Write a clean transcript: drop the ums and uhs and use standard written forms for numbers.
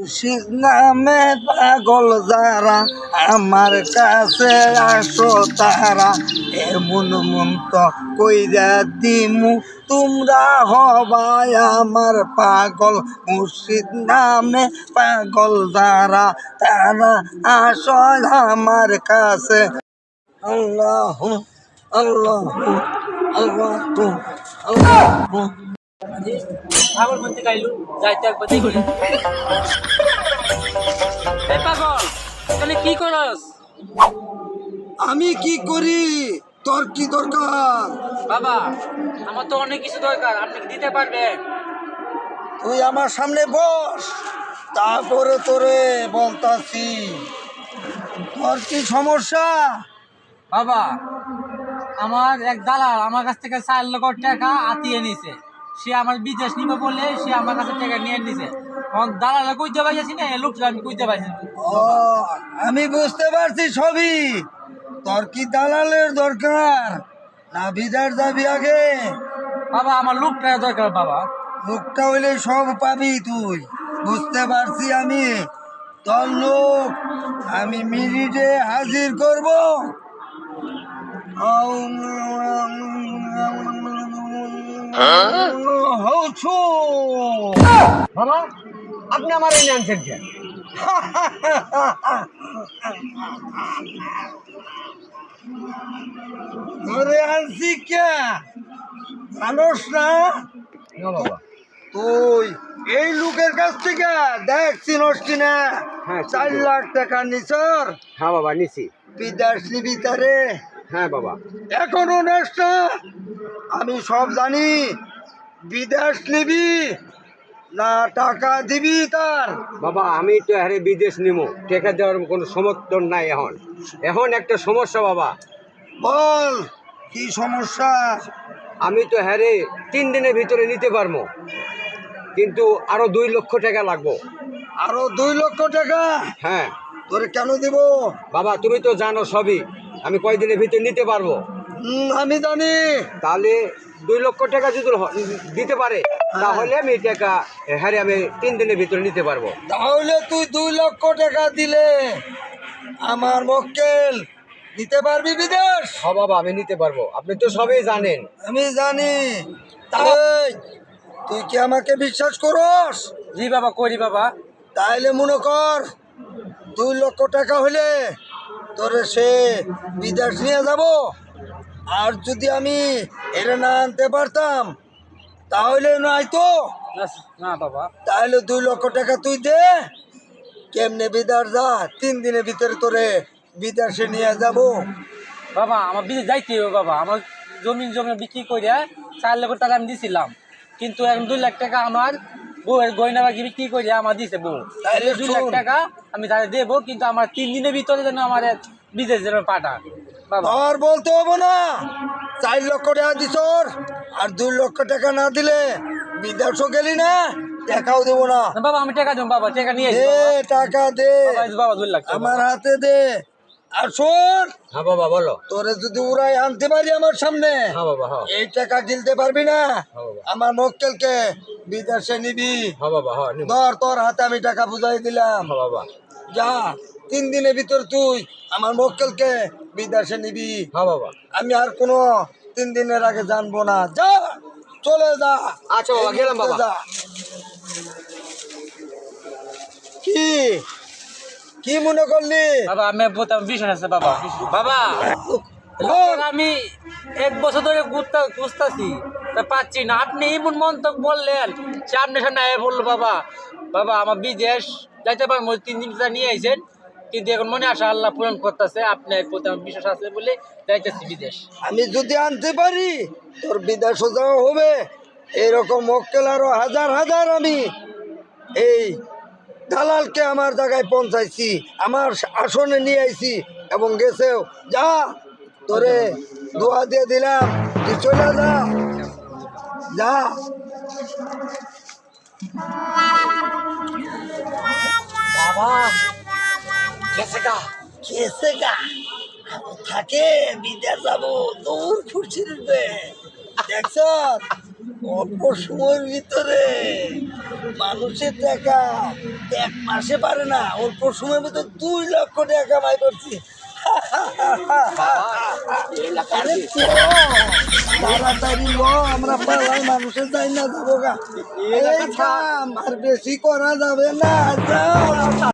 মুর্শিদ নামে পাগল যারা আমার কাছে আসো তারা এমন মন্ত কইরা দিমু তোমরা হবাই আমার পাগল। মুর্শিদ নামে পাগল যারা তারা আসো আমার কাছে। আল্লাহ আল্লাহ আল্লাহ আল্লাহ। পাগল বলতে গাইলু যাইতে একবার দেখি। এই পাগল এখানে কি করস? আমি কি করি? তোর কি দরকার? বাবা আমার তো অনেক কিছু দরকার, আপনি কি দিতে পারবেন? তুই আমার সামনে বস, তারপরে তোরে বলতাছি তোর কি সমস্যা। বাবা আমার এক দালাল আমার কাছ থেকে 4 লক্ষ টাকা আতিয়ে নিছে। সে আমার বিদেশ নিবে বলে সে আমার কাছে টাকা নিয়ে নিছে। দালালে কইতে পাইছি না, লোকটা আমি কইতে পাইছি। ও আমি বুঝতে পারছি সবই। তোর কি দালালের দরকার না বিদার যাবি আগে? বাবা আমার লোকটা দরকার বাবা। লোকটা হইলে সব পাবি তুই, বুঝতে পারছি আমি। তোর লোক আমি মিনিটে হাজির করব। বাবা আপনি আমার এই আনছেন কেন? ধরে আনছি কে জানোস না? বাবা তুই এই লোকের কাছ থেকে দেখ চিনস কিনা? হ্যাঁ, 4 লাখ টাকা নিছর। হ্যাঁ বাবা নিছি। বিদেশ নিবি তারে? হ্যাঁ বাবা। এখনো নেস না? আমি সব জানি। বিদেশ নিবি না টাকা দিবি তার? বাবা আমি তো আরে বিদেশ নিমো, টাকা দেওয়ার কোনো সমর্থন নাই। এখন একটা সমস্যা বাবা। বল কি সমস্যা? আমি তো হ্যারে 3 দিনের ভিতরে নিতে পারবো, কিন্তু আরো 2 লক্ষ টাকা লাগবো। আরো 2 লক্ষ টাকা? হ্যাঁ তোরে কেন দিব? বাবা তুমি তো জানো সবই, আমি কয়দিনের ভিতরে নিতে পারবো। আমি জানি। তাহলে 2 লক্ষ টাকা যদি দিতে পারে তাহলে আমি টাকা হ্যারে আমি 3 দিনের ভিতরে নিতে পারবো। তাহলে তুই 2 লক্ষ টাকা দিলে আমার মক্কেল নিতে পারবি বিদেশ? হ্যাঁ বাবা আমি নিতে পারবো, আপনি তো সবই জানেন। আমি জানি। তাই তুই কি আমাকে বিশ্বাস করস? জি বাবা করি বাবা। তাইলে মনে কর 2 লক্ষ টাকা হলে তোরে সে বিদেশ নিয়ে যাব। আর যদি আমি এরে না আনতে পারতাম তাহলে নয় তো। না বাবা। তাহলে 2 লক্ষ টাকা তুই দে, কেমনে বিদেশ যা, 3 দিনের ভিতরে তোরে বিদেশে নিয়ে যাব। বাবা আমার বিদেশ যাইতে হবে বাবা। আমার জমি বিক্রি করে 4 লক্ষ টাকা আমি দিছিলাম, কিন্তু এখন 2 লাখ টাকা আমার বউয়ের গয়না বাকি বিক্রি করে আমার দিছে বউ। তাইলে 2 লাখ টাকা আমি তাদের দেবো, কিন্তু আমার 3 দিনের ভিতরে যেন আমার বিদেশ যেন পাঠান বাবা। আর বলতে হবো না। 4 লক্ষ টাকা দিছ আর 2 লক্ষ টাকা না দিলে বিদেশও গেলি না, টাকাও দেবো না। না বাবা আমি টাকা দেবো বাবা, টাকা নিয়ে দে টাকা দে, বাবা 2 লাখ টাকা আমার হাতে দে। আর শোন, হ্যাঁ বাবা বলো। তোরে যদি উড়াই আনতে পারি আমার সামনে, হ্যাঁ বাবা হ্যাঁ। এই টাকা গিলতে পারবি না। হ্যাঁ বাবা। আমার মক্কেলকে বিদেশে নিবি। হ্যাঁ বাবা হ্যাঁ নিবো। ধর তোর হাতে আমি টাকা বুঝাই দিলাম। হ্যাঁ বাবা। যা 3 দিনের ভিতর তুই আমার মক্কেলকে বিদেশে নিবি। হ্যাঁ বাবা। আমি আর কোনো 3 দিনের আগে জানবো না। যা চলে যা। আচ্ছা বাবা গেলাম বাবা। যা। কি কি মনে করলি? বাবা আমি বলতাম বিশ্বাস আছে বাবা। বাবা আমি 1 বছর ধরে খুঁজতেছি তা পাচ্ছি না। আপনি এমন মন্তব্য বললেন, সামনে সামনে বললো বাবা বাবা আমার বিদেশ যাইতে পারবো। 3 দিন নিয়ে আইছেন, কিন্তু এখন মনে আসা আল্লাহ পূরণ করতেছে। আপনার প্রতি আমার বিশ্বাস আছে বলে যাইতেছি বিদেশ। আমি যদি আনতে পারি তোর বিদেশও যাওয়া হবে। এরকম মক্কেল আরো হাজার হাজার আমি এই দালালকে আমার জায়গায় পৌঁছাইছি, আমার আসনে নিয়ে আইছি এবং গেছেও। যা তোরে দোয়া দিয়ে দিলাম, তুই চলে যা। যা বাবা গেছে গা। কেসে গা থাকে বিদেশ যাবো দৌড় ফুটছি দেখছ। অল্প সময়ের ভিতরে মানুষের টাকা এক মাসে পারে না, অল্প সময়ের মধ্যে 2 লক্ষ টাকা কামাই করছি। আরে তো, তাড়াতাড়ি লো, আমরা পাড়ায় মানুষের যাই না যাবো গা। এই কাম আর বেশি করা যাবে না, যাও।